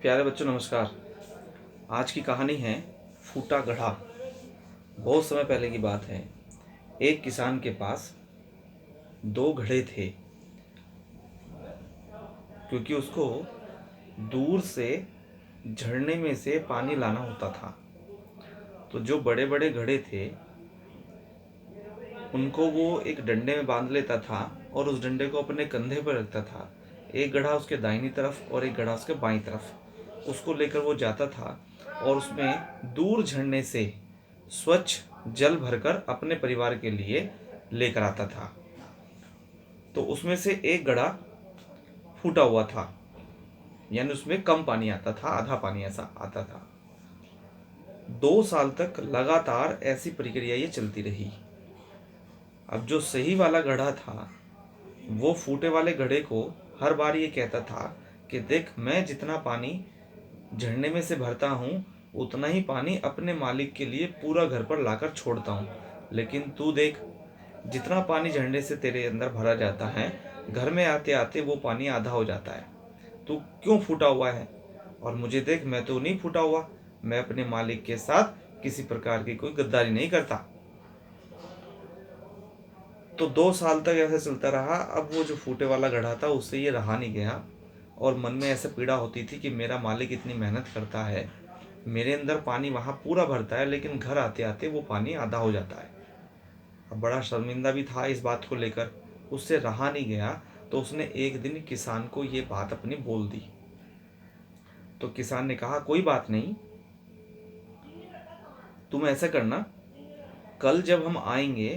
प्यारे बच्चों नमस्कार। आज की कहानी है फूटा गधा। बहुत समय पहले की बात है। एक किसान के पास दो घड़े थे, क्योंकि उसको दूर से झरने में से पानी लाना होता था। तो जो बड़े बड़े घड़े थे उनको वो एक डंडे में बांध लेता था और उस डंडे को अपने कंधे पर रखता था। एक गधा उसके दाहिनी तरफ और एक गधा उसके बाईं तरफ। उसको लेकर वो जाता था और उसमें दूर झरने से स्वच्छ जल भरकर अपने परिवार के लिए लेकर आता था। तो उसमें से एक गड़ा फूटा हुआ था, यानी उसमें कम पानी आता था, आधा पानी ऐसा आता था। 2 साल तक लगातार ऐसी प्रक्रिया ये चलती रही। अब जो सही वाला गधा था वो फूटे वाले घड़े को हर बार ये कहता था कि देख, मैं जितना पानी झरने में से भरता हूँ उतना ही पानी अपने मालिक के लिए पूरा घर पर लाकर छोड़ता हूँ, लेकिन तू देख, जितना पानी झरने से तेरे अंदर भरा जाता है घर में आते आते वो पानी आधा हो जाता है। तू क्यों फूटा हुआ है? और मुझे देख, मैं तो नहीं फूटा हुआ, मैं अपने मालिक के साथ किसी प्रकार की कोई गद्दारी नहीं करता। तो 2 साल तक ऐसे चलता रहा। अब वो जो फूटे वाला घड़ा था उससे ये रहा नहीं गया और मन में ऐसे पीड़ा होती थी कि मेरा मालिक इतनी मेहनत करता है, मेरे अंदर पानी वहाँ पूरा भरता है, लेकिन घर आते आते वो पानी आधा हो जाता है। अब बड़ा शर्मिंदा भी था इस बात को लेकर, उससे रहा नहीं गया। तो उसने एक दिन किसान को ये बात अपनी बोल दी। तो किसान ने कहा, कोई बात नहीं, तुम ऐसा करना, कल जब हम आएंगे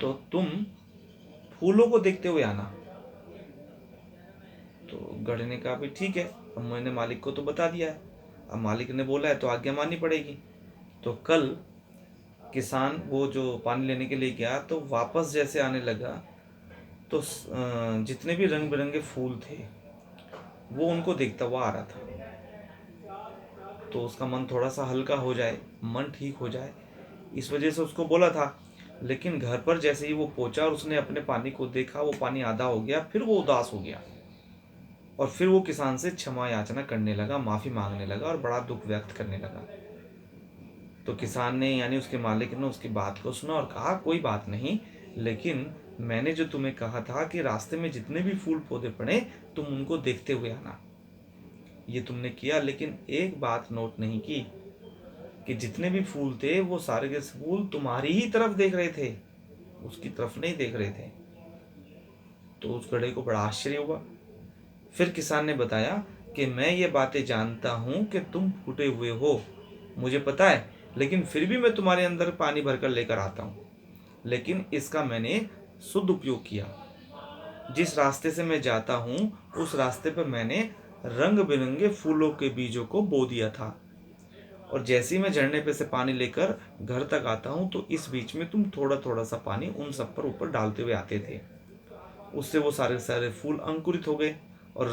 तो तुम फूलों को देखते हुए आना। तो गधे ने कहा, भी ठीक है, अब मैंने मालिक को तो बता दिया है, अब मालिक ने बोला है तो आज्ञा माननी पड़ेगी। तो कल किसान वो जो पानी लेने के लिए गया तो वापस जैसे आने लगा तो जितने भी रंग बिरंगे फूल थे वो उनको देखता हुआ आ रहा था। तो उसका मन थोड़ा सा हल्का हो जाए, मन ठीक हो जाए, इस वजह से उसको बोला था। लेकिन घर पर जैसे ही वो पहुंचा और उसने अपने पानी को देखा, वो पानी आधा हो गया, फिर वो उदास हो गया और फिर वो किसान से क्षमा याचना करने लगा, माफ़ी मांगने लगा और बड़ा दुख व्यक्त करने लगा। तो किसान ने, यानी उसके मालिक ने, उसकी बात को सुना और कहा, कोई बात नहीं, लेकिन मैंने जो तुम्हें कहा था कि रास्ते में जितने भी फूल पौधे पड़े तुम उनको देखते हुए आना, ये तुमने किया, लेकिन एक बात नोट नहीं की कि जितने भी फूल थे वो सारे के फूल तुम्हारी ही तरफ देख रहे थे, उसकी तरफ नहीं देख रहे थे। तो उस घड़े को बड़ा आश्चर्य हुआ। फिर किसान ने बताया कि मैं ये बातें जानता हूँ कि तुम फूटे हुए हो, मुझे पता है, लेकिन फिर भी मैं तुम्हारे अंदर पानी भरकर लेकर आता हूँ, लेकिन इसका मैंने शुद्ध उपयोग किया। जिस रास्ते से मैं जाता हूँ उस रास्ते पर मैंने रंग बिरंगे फूलों के बीजों को बो दिया था, और जैसे ही मैं झरने पे से पानी लेकर घर तक आता हूँ तो इस बीच में तुम थोड़ा थोड़ा सा पानी उन सब पर ऊपर डालते हुए आते थे। उससे वो सारे सारे फूल अंकुरित हो गए और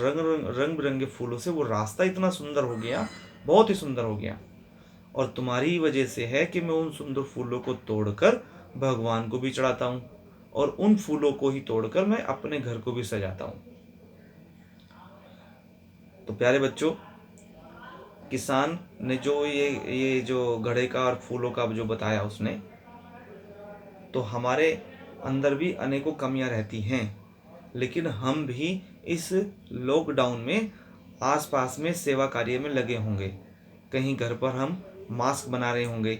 रंग बिरंगे फूलों से वो रास्ता इतना सुंदर हो गया, बहुत ही सुंदर हो गया। और तुम्हारी ही वजह से है कि मैं उन सुंदर फूलों को तोड़कर भगवान को भी चढ़ाता हूँ और उन फूलों को ही तोड़कर मैं अपने घर को भी सजाता हूँ। तो प्यारे बच्चों, किसान ने जो ये जो घड़े का और फूलों का जो बताया उसने, तो हमारे अंदर भी अनेकों कमियां रहती हैं, लेकिन हम भी इस लॉकडाउन में आसपास में सेवा कार्य में लगे होंगे। कहीं घर पर हम मास्क बना रहे होंगे,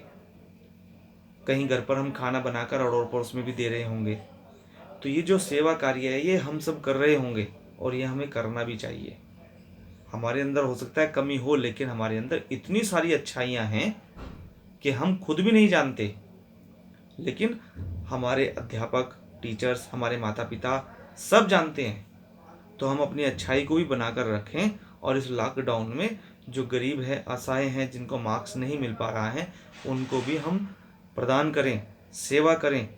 कहीं घर पर हम खाना बनाकर अड़ोस पड़ोस में भी दे रहे होंगे। तो ये जो सेवा कार्य है ये हम सब कर रहे होंगे और ये हमें करना भी चाहिए। हमारे अंदर हो सकता है कमी हो, लेकिन हमारे अंदर इतनी सारी अच्छाइयाँ हैं कि हम खुद भी नहीं जानते, लेकिन हमारे अध्यापक, टीचर्स, हमारे माता पिता सब जानते हैं। तो हम अपनी अच्छाई को भी बनाकर रखें और इस लॉकडाउन में जो गरीब है, असहाय हैं, जिनको मार्क्स नहीं मिल पा रहा है, उनको भी हम प्रदान करें, सेवा करें।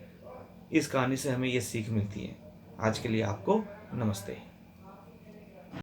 इस कहानी से हमें ये सीख मिलती है। आज के लिए आपको नमस्ते।